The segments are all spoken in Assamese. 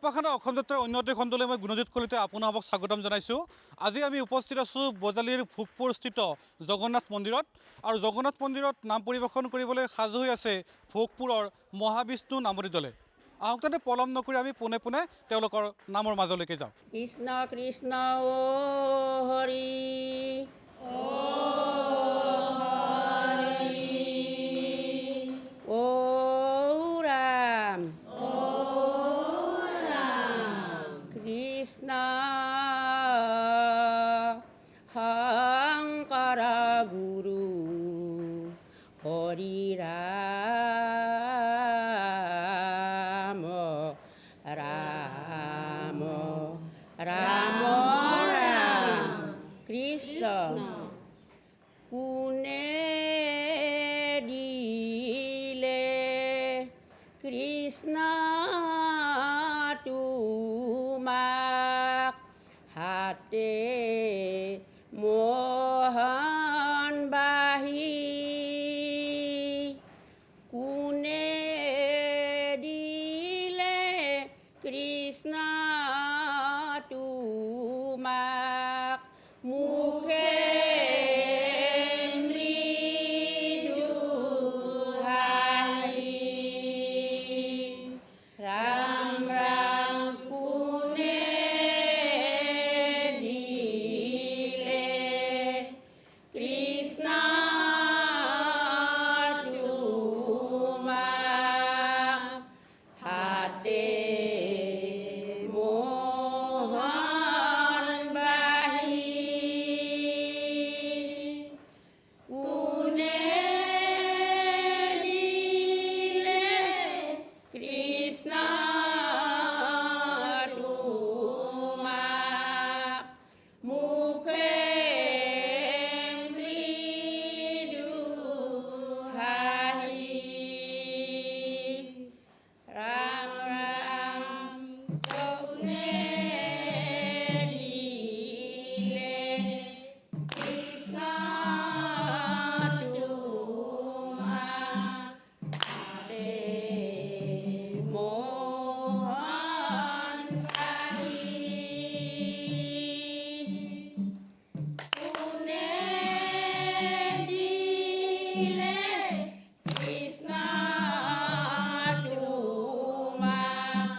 উপাসনা অসম যাত্ৰাৰ অন্য এটা খণ্ডলৈ মই গুণজিৎ কলিতাই আপোনালোকক স্বাগতম জনাইছোঁ। আজি আমি উপস্থিত আছোঁ বজালীৰ ভোগপুৰস্থিত জগন্নাথ মন্দিৰত আৰু জগন্নাথ মন্দিৰত নাম পৰিৱেশন কৰিবলৈ সাজু হৈ আছে ভোগপুৰৰ মহাবিষ্ণু নামতি দলে। আহক তেনে পলম নকৰি আমি পোনে পোনে তেওঁলোকৰ নামৰ মাজলৈকে যাওঁ। কৃষ্ণ কৃষ্ণ ও হৰি ও ৰাম কৃষ্ণ শংকৰ গুৰু হৰি ৰাম ৰাম ৰাম ৰাম কৃষ্ণ কোনে দিলে কৃষ্ণ তোমাক হাতে মোহন বাহি কোনে দিলে কৃষ্ণ তোমাক মুখে মৃদু হাঁহি ৰাম ৰাম কোনে দিলে কৃষ্ণ তোমাক হাতে মোহন বাহি কোনে দিলে কৃষ্ণ তোমাক মুখে মৃদু হাঁহি ৰাম ৰাম কোনে দিলে কৃষ্ণ তোমাক হাতে মোহন বাহি কোনে দিলে কৃষ্ণ তোমাক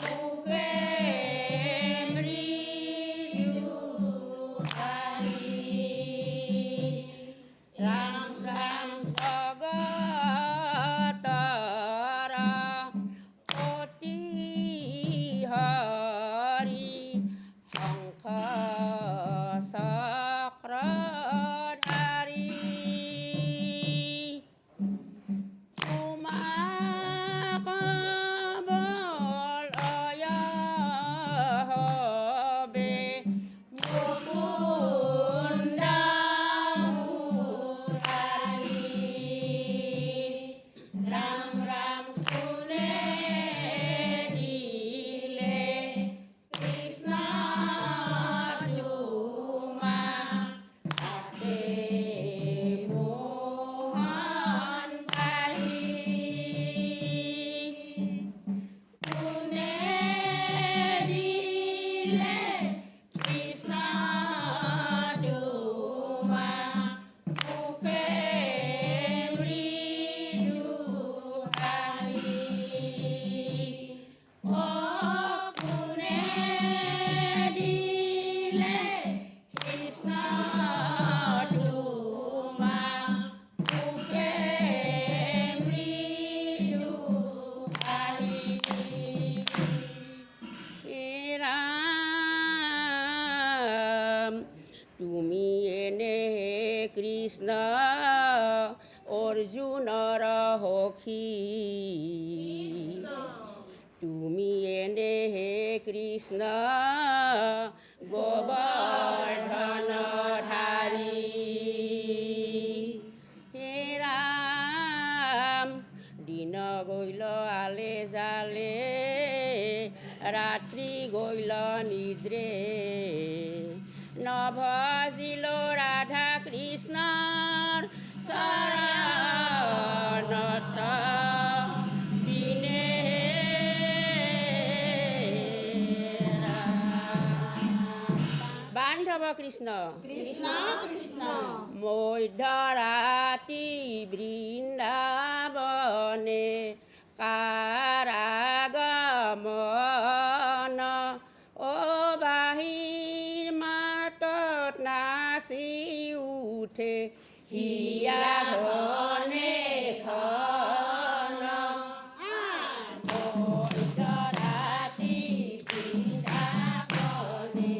মুখে মৃদু হাঁহি ৰাম ৰাম জগতৰ অতি হৰি শংখ চক্ৰধাৰী তোমাক বলয় হবে মুকুন্দ মুৰাৰী ৰাম ৰাম কোনে দিলে কৃষ্ণ তোমাক হাতে মোহন বাহি কোনে দিলে কৃষ্ণ তোমাক মুখে মৃদু হাঁহি ও কোনে দিলে কৃষ্ণ তোমাক মুখে মৃদু হাঁহি হে ৰাম তুমি এনে কৃষ্ণ অৰ্জুনৰ সখী তুমি এনে কৃষ্ণ গোবৰ্ধনধাৰী হে ৰাম দিন গৈল আলে জালে ৰাত্ৰি গৈল নিদ্ৰে নভজিল ৰাধা কৃষ্ণৰ চৰণত দিনে কৃষ্ণ মধ্যৰাতি বৃন্দাবনে কাৰাগমন অ বাহিৰ মাতত নাচি উঠে হিয়া ঘনে খন মধ্যৰাতি বৃন্দাবনে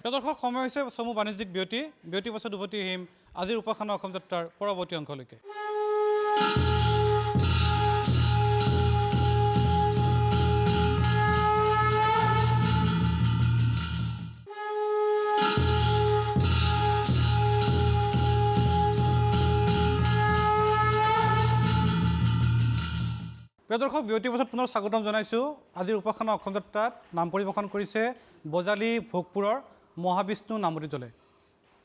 দৰ্শক সময় হৈছে চমু বাণিজ্যিক বিৰতি পাছত উভতি আহিম আজিৰ উপাসনা অসম যাত্ৰাৰ পৰৱৰ্তী অংশলৈকে প্ৰিয় দৰ্শক বিৰতিৰ পাছত পুনৰ স্বাগতম জনাইছোঁ আজিৰ উপাসনা অসম যাত্ৰাত নাম পৰিৱেশন কৰিছে বজালী ভোগপুৰৰ মহাবিষ্ণু নামতি দলে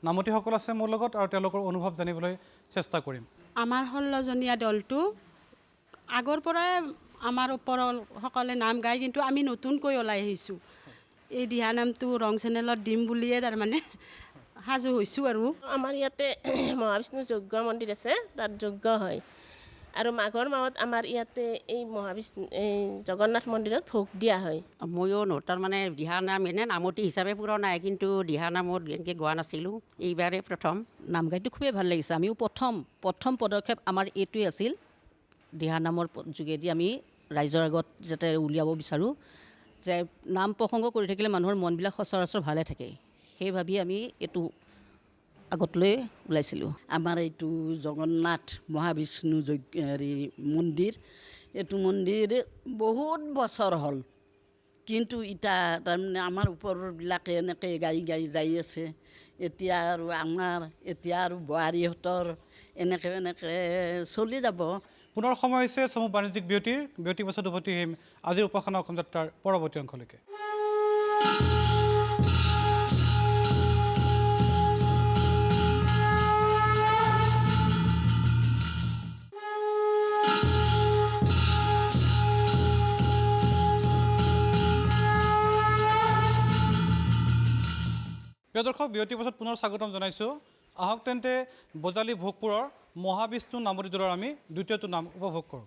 নামতিসকল আছে মোৰ লগত আৰু তেওঁলোকৰ অনুভৱ জানিবলৈ চেষ্টা কৰিম আমাৰ 16জনীয়া দলটো আগৰ পৰাই আমাৰ ওপৰৰ সকলে নাম গায় কিন্তু আমি নতুনকৈ ওলাই আহিছোঁ এই দিহানামটো ৰং চেনেলত দিম বুলিয়ে তাৰমানে সাজু হৈছোঁ আৰু আমাৰ ইয়াতে মহাবিষ্ণু যজ্ঞ মন্দিৰ আছে তাত যজ্ঞ হয় আৰু মাঘৰ মাহত আমাৰ ইয়াতে এই মহাবিষ্ণু এই জগন্নাথ মন্দিৰত ভোগ দিয়া হয় ময়ো তাৰমানে দিহানাম এনে নামতি হিচাপে পুৰা নাই কিন্তু দিহানামত এনেকৈ গোৱা নাছিলোঁ এইবাৰে প্ৰথম নাম গাইটো খুবেই ভাল লাগিছে আমিও প্ৰথম পদক্ষেপ আমাৰ এইটোৱে আছিল দিহানামৰ যোগেদি আমি ৰাইজৰ আগত যাতে উলিয়াব বিচাৰোঁ যে নাম প্ৰসংগ কৰি থাকিলে মানুহৰ মনবিলাক সচৰাচৰ ভালে থাকে সেই ভাবি আমি এইটো আগতলৈ ওলাইছিলোঁ আমাৰ এইটো জগন্নাথ মহাবিষ্ণু মন্দিৰ এইটো মন্দিৰ বহুত বছৰ হ'ল কিন্তু এতিয়া তাৰমানে আমাৰ ওপৰবিলাকে এনেকৈ গাই যাই আছে এতিয়া আৰু বোৱাৰীহঁতৰ এনেকৈ চলি যাব পুনৰ সময় হৈছে চমু বাণিজ্যিক বিৰতিৰ পাছত উভতি আহিম আজিৰ উপাসনা অসম যাত্ৰাৰ পৰৱৰ্তী অংশলৈকে প্ৰিয় দৰ্শক বিৰতিৰ পাছত পুনৰ স্বাগতম জনাইছোঁ আহক তেন্তে বজালী ভোগপুৰৰ মহাবিষ্ণু নামতি দলৰ আমি দ্বিতীয়টো নাম উপভোগ কৰোঁ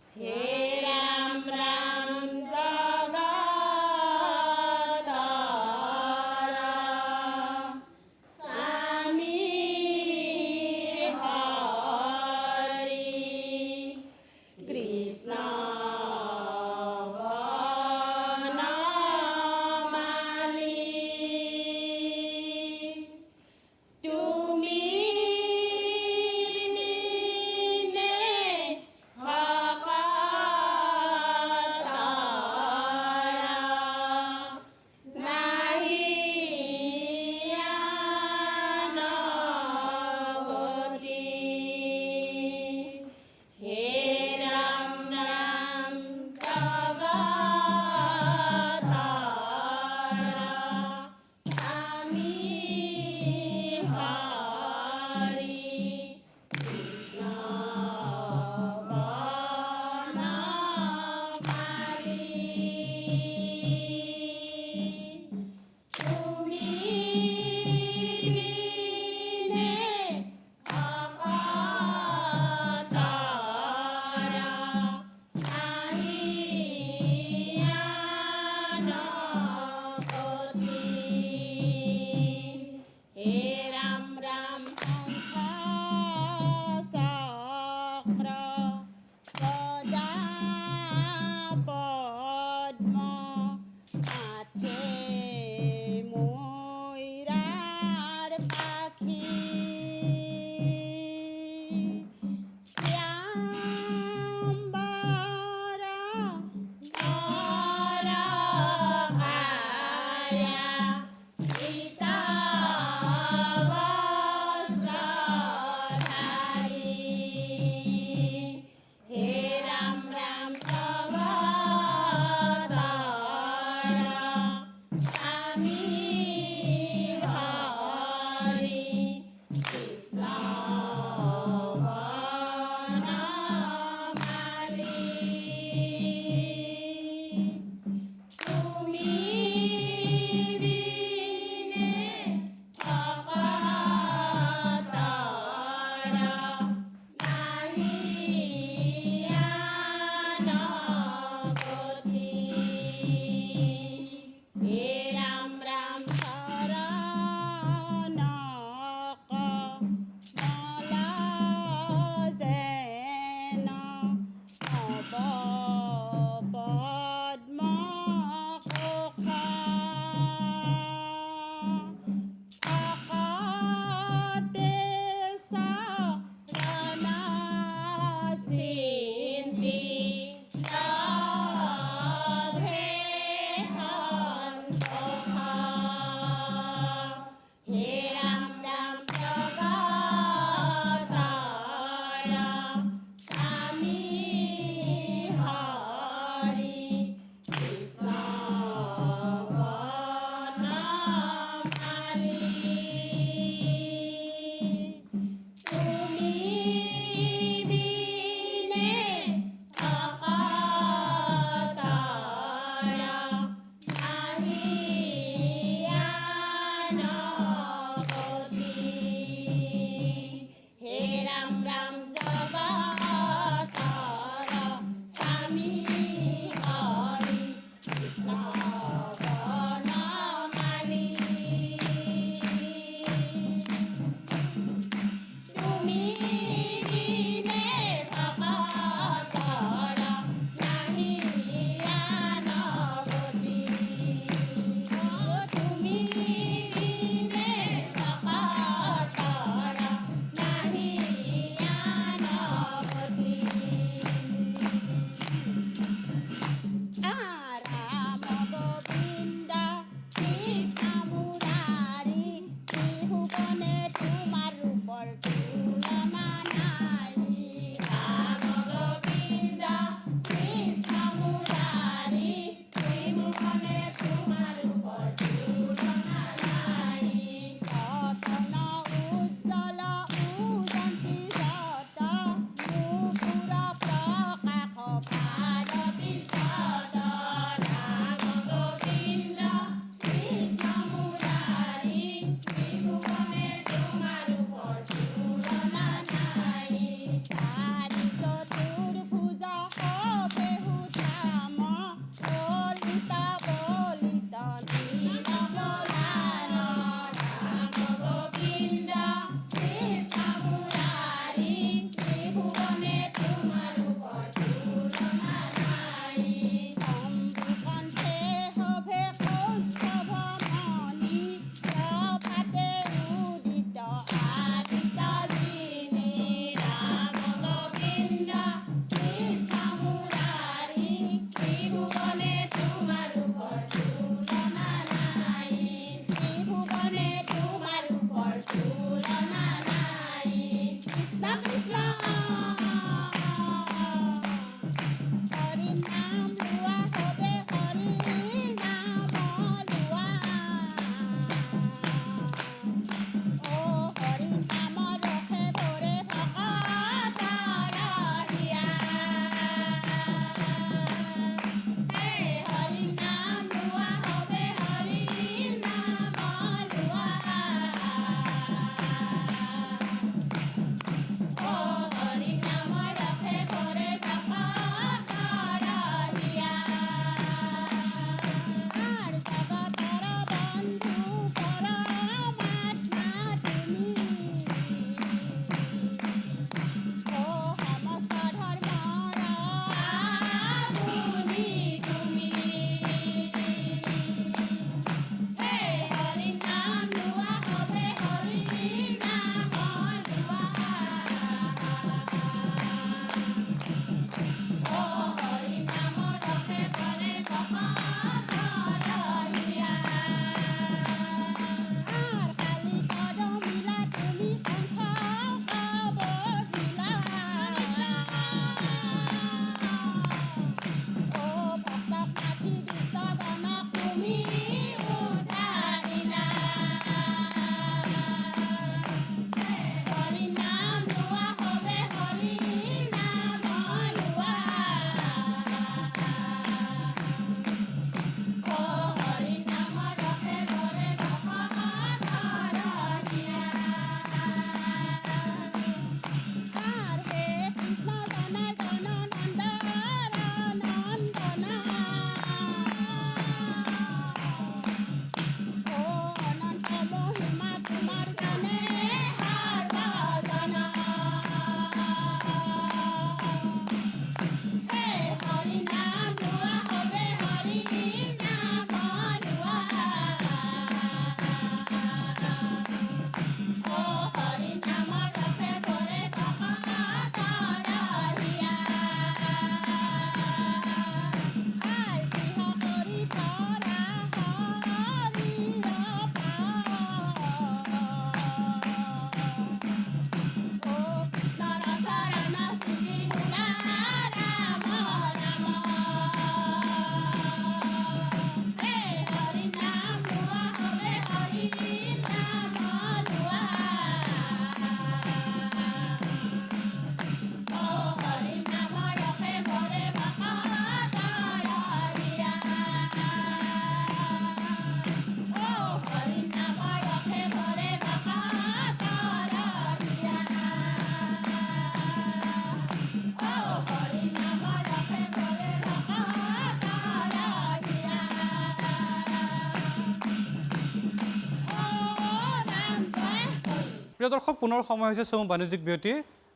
প্ৰিয় দৰ্শক পুনৰ সময় হৈছে চমু বাণিজ্যিক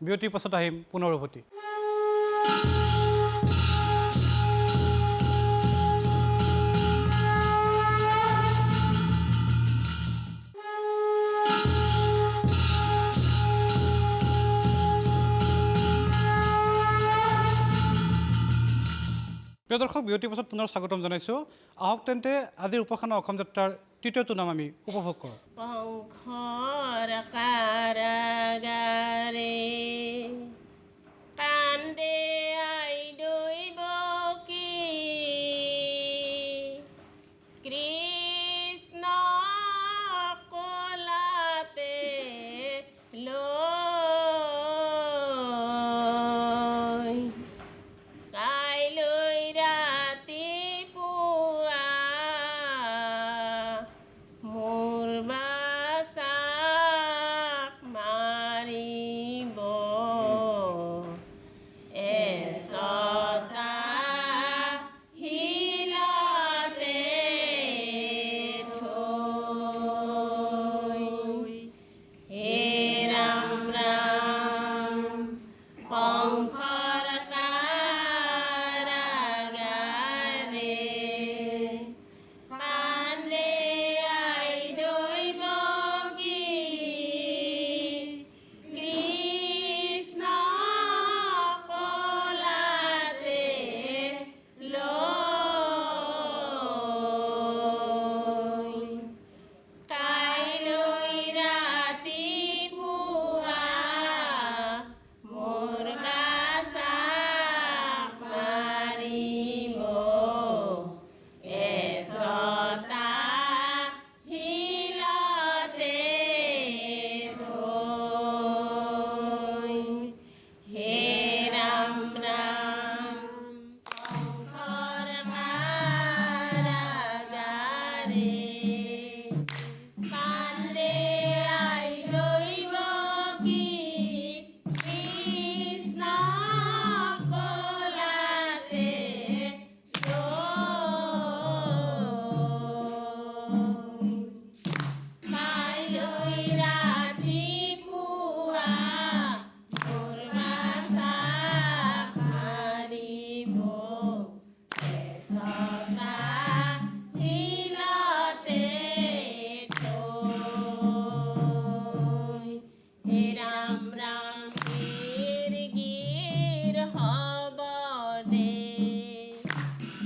বিৰতিৰ পাছত আহিম পুনৰ উভতি প্ৰিয় দৰ্শক বিৰতিৰ পাছত পুনৰ স্বাগতম জনাইছোঁ আহক তেন্তে আজিৰ উপাসনা অসম যাত্ৰাৰ তৃতীয়টো নাম আমি উপভোগ কৰোঁ পংখৰ কাৰাগাৰে কান্দে আইদৈ বকি কৃষ্ণ কলাতে লৈ কাইলৈ ৰাতিপুৱা মোৰ বাচাক মাৰিব এচটা শিলতে থৈ হে ৰাম ৰাম পংখৰ কাৰাগাৰে কান্দে আইদৈ বকি কৃষ্ণ কলাতে লৈ কাইলৈ ৰাতিপুৱা মোৰ বাচাক মাৰিব এচটা শিলতে থৈ হে ৰাম ৰাম পংখৰ কাৰাগাৰে কান্দে আইদৈ বকি কৃষ্ণ কলাতে লৈ কাইলৈ ৰাতিপুৱা মোৰ বাচাক মাৰিব এচটা শিলতে থৈ হে ৰাম ৰাম গিৰ হ'ব দে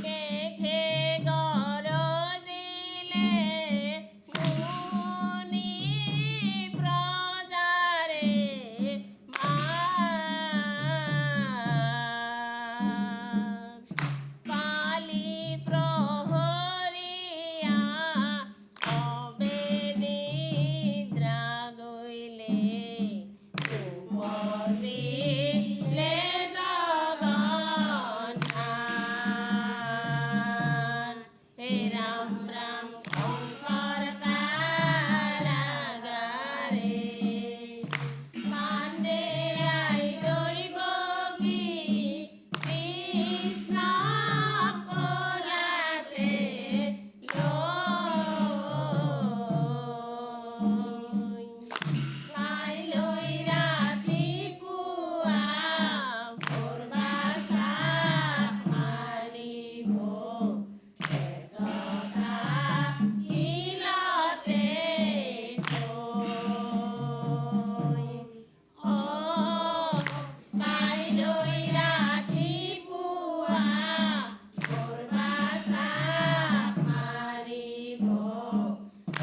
মেঘে গৰজিলে মুনি প্ৰজাৰে মাত কালি প্ৰহৰীয়া অবে নিদ্ৰা গৈলে উপদিলে জগন্নাথ হে ৰাম ৰাম শংকৰ কাৰাগাৰে কান্দে আইদৈ বকি কৃষ্ণ কলাতে লৈ কাইলৈ ৰাতিপুৱা মোৰ বাচাক মাৰিব এচটা শিলতে থৈ কাইলৈ ৰাতিপুৱা মোৰ বাচাক মাৰিব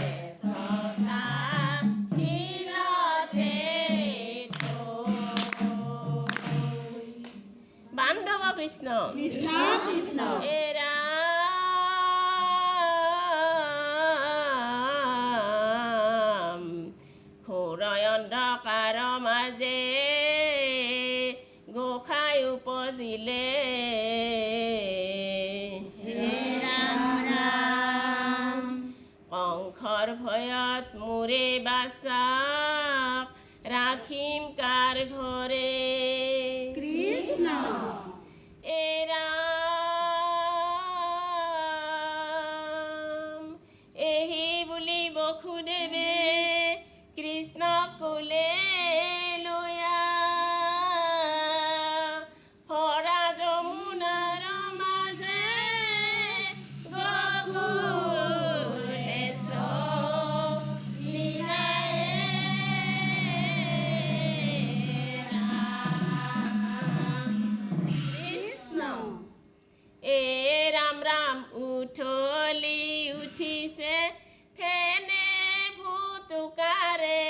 এচটা শিলতে থৈ বান্ধৱ কৃষ্ণ কৃষ্ণ কৃষ্ণ হে ৰাম ঘোৰ অন্ধকাৰ মাজে গোসাঁই উপজিলে হে ৰাম ৰাম পংখৰ ভয়ত মোৰে বাচাক ৰাখিম কাৰ ঘৰে কৃষ্ণ এ ৰাম এহি বুলি বসুদেৱে কৃষ্ণক ক'লে উঠলি উঠিছে ফেনে ফুটুকাৰে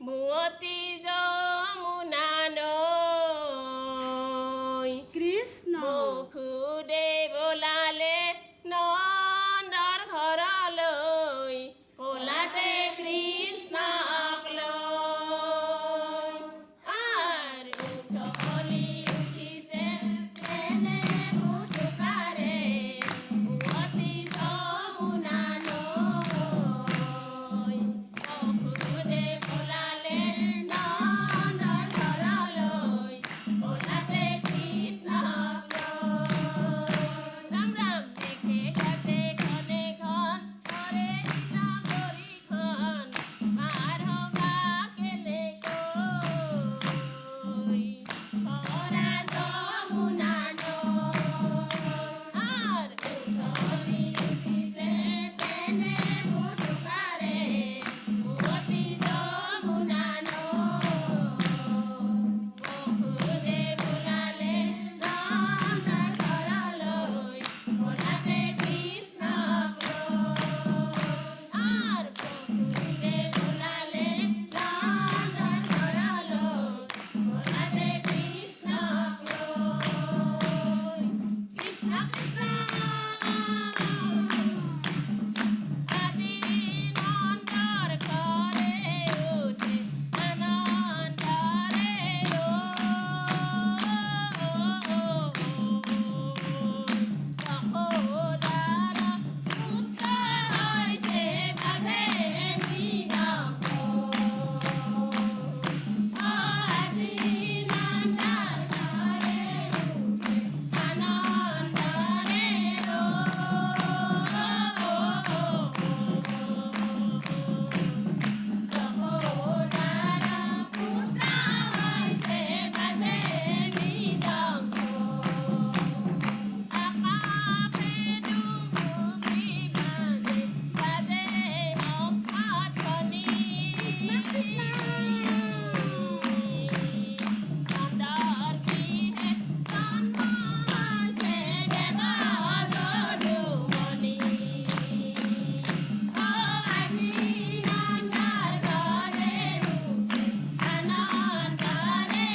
বুৱতী যমুনা নৈ কৃষ্ণ বসুদেৱ বোলালে নন্দৰ ঘৰলৈ ক'লাতে কৃষ্ণক লৈ আৰু উঠলি উঠিছে ফেনে ফুটুকাৰে বুৱতী যমুনা নৈ বসুদেৱ বোলালে নন্দৰ ঘৰলৈ ক'লাতে কৃষ্ণক লৈ ৰাম ৰাম দেখে ঘাটে খনে খন কৰে নামৰিখন মাৰ হবা কেলে কৈ কৰা যমুনা নৈ আৰ উঠলি উঠিছে ফেনে ফুটুকাৰে বুৱতী যমুনা নৈ বসুদেৱ বোলালে নন্দৰ ঘৰলৈ ক'লাতে কৃষ্ণক লৈ আৰ বসুদেৱ বোলালে নন্দৰ ঘৰলৈ ক'লাতে কৃষ্ণক লৈ কৃষ্ণ কৃষ্ণ আজি নন্দৰ ঘৰে উঠে আনন্দৰে যশোদাৰ পুত্ৰ হৈছে বাজে মৃদংগ আজি নন্দৰ ঘৰে উঠে আনন্দৰে যশোদাৰ পুত্ৰ হৈছে বাজে মৃদংগ আকাশে ডুবুকি বাজে বাজে হংসধ্বনি নন্দৰ গৃহে জন্ম হৈছে দেৱ যদুমণি আজি নন্দৰ ঘৰে উঠে আনন্দৰে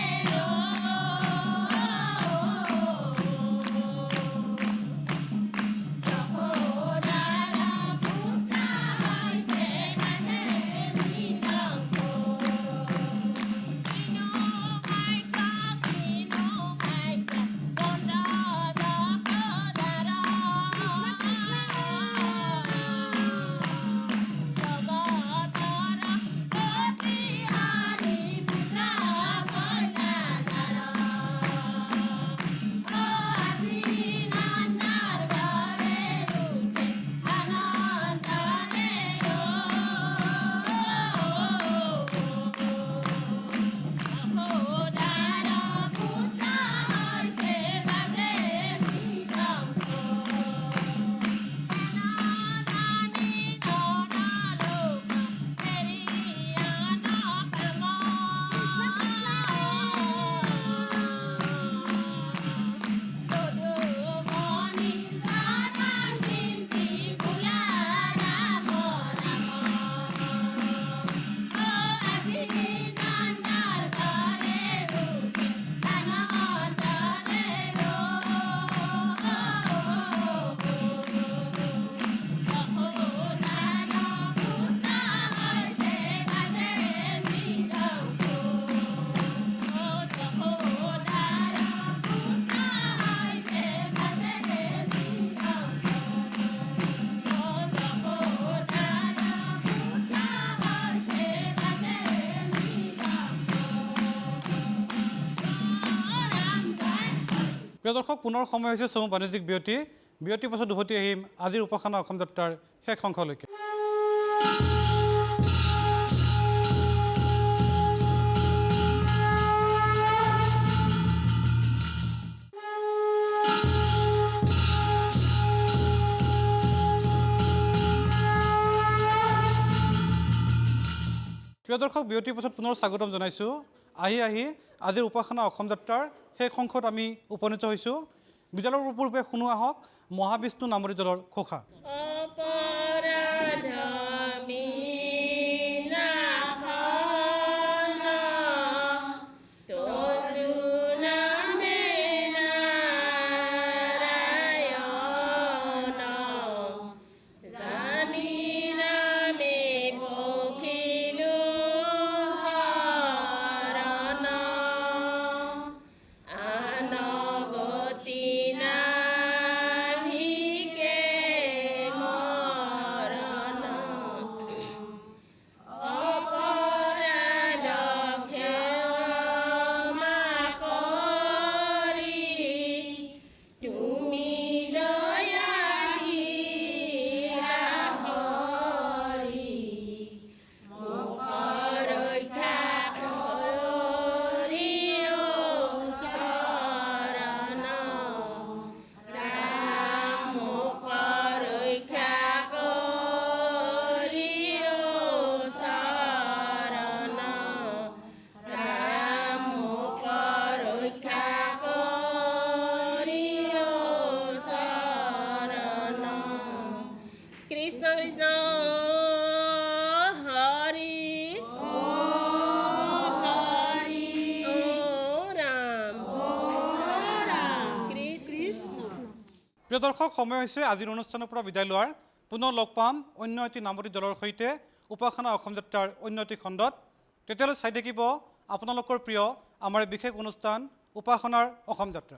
যশোদাৰ পুত্ৰ হৈছে বাজে মৃদংগ কিনো ভাগ্য চন্দ্ৰ যশোদাৰ জগতৰ প্ৰতিহাৰী পুত্ৰ কন্যাদাৰ আজি নন্দৰ ঘৰে উঠে আনন্দৰে যশোদাৰ পুত্ৰ হৈছে বাজে মৃদংগ জানি নৰলোক এৰিয়ান প্ৰেম যদুমণি চৰণ চিন্তি বোলা ৰাম ৰাম আজি নন্দৰ ঘৰে উঠে আনন্দৰে যশোদাৰ পুত্ৰ হৈছে বাজে মৃদংগ যশোদাৰ পুত্ৰ হৈছে বাজে মৃদংগ যশোদাৰ পুত্ৰ হৈছে বাজে মৃদংগ প্ৰিয় দৰ্শক পুনৰ সময় হৈছে চমু বাণিজ্যিক বিৰতিৰ পাছত উভতি আহিম আজিৰ উপাসনা অসম যাত্ৰাৰ শেষ অংশলৈকে প্ৰিয় দৰ্শক বিৰতিৰ পাছত পুনৰ স্বাগতম জনাইছোঁ আহি আজিৰ উপাসনা অসম যাত্ৰাৰ শেষ অংশত আমি উপনীত হৈছোঁ বিদ্যালয়ৰ পূৰ্বে শুনো আহক মহাবিষ্ণু নামৰী দলৰ ঘোষা। কৃষ্ণ কৃষ্ণ হৰি ও ৰাম কৃষ্ণ। প্ৰিয় দৰ্শক, সময় হৈছে আজিৰ অনুষ্ঠানৰ পৰা বিদায় লোৱাৰ। পুনৰ লগ পাম অন্য এটি নামতি দলৰ সৈতে উপাসনা অসম যাত্ৰাৰ অন্য এটি খণ্ডত। তেতিয়ালৈ চাই থাকিব আপোনালোকৰ প্ৰিয় আমাৰ এই বিশেষ অনুষ্ঠান উপাসনাৰ অসম যাত্ৰা।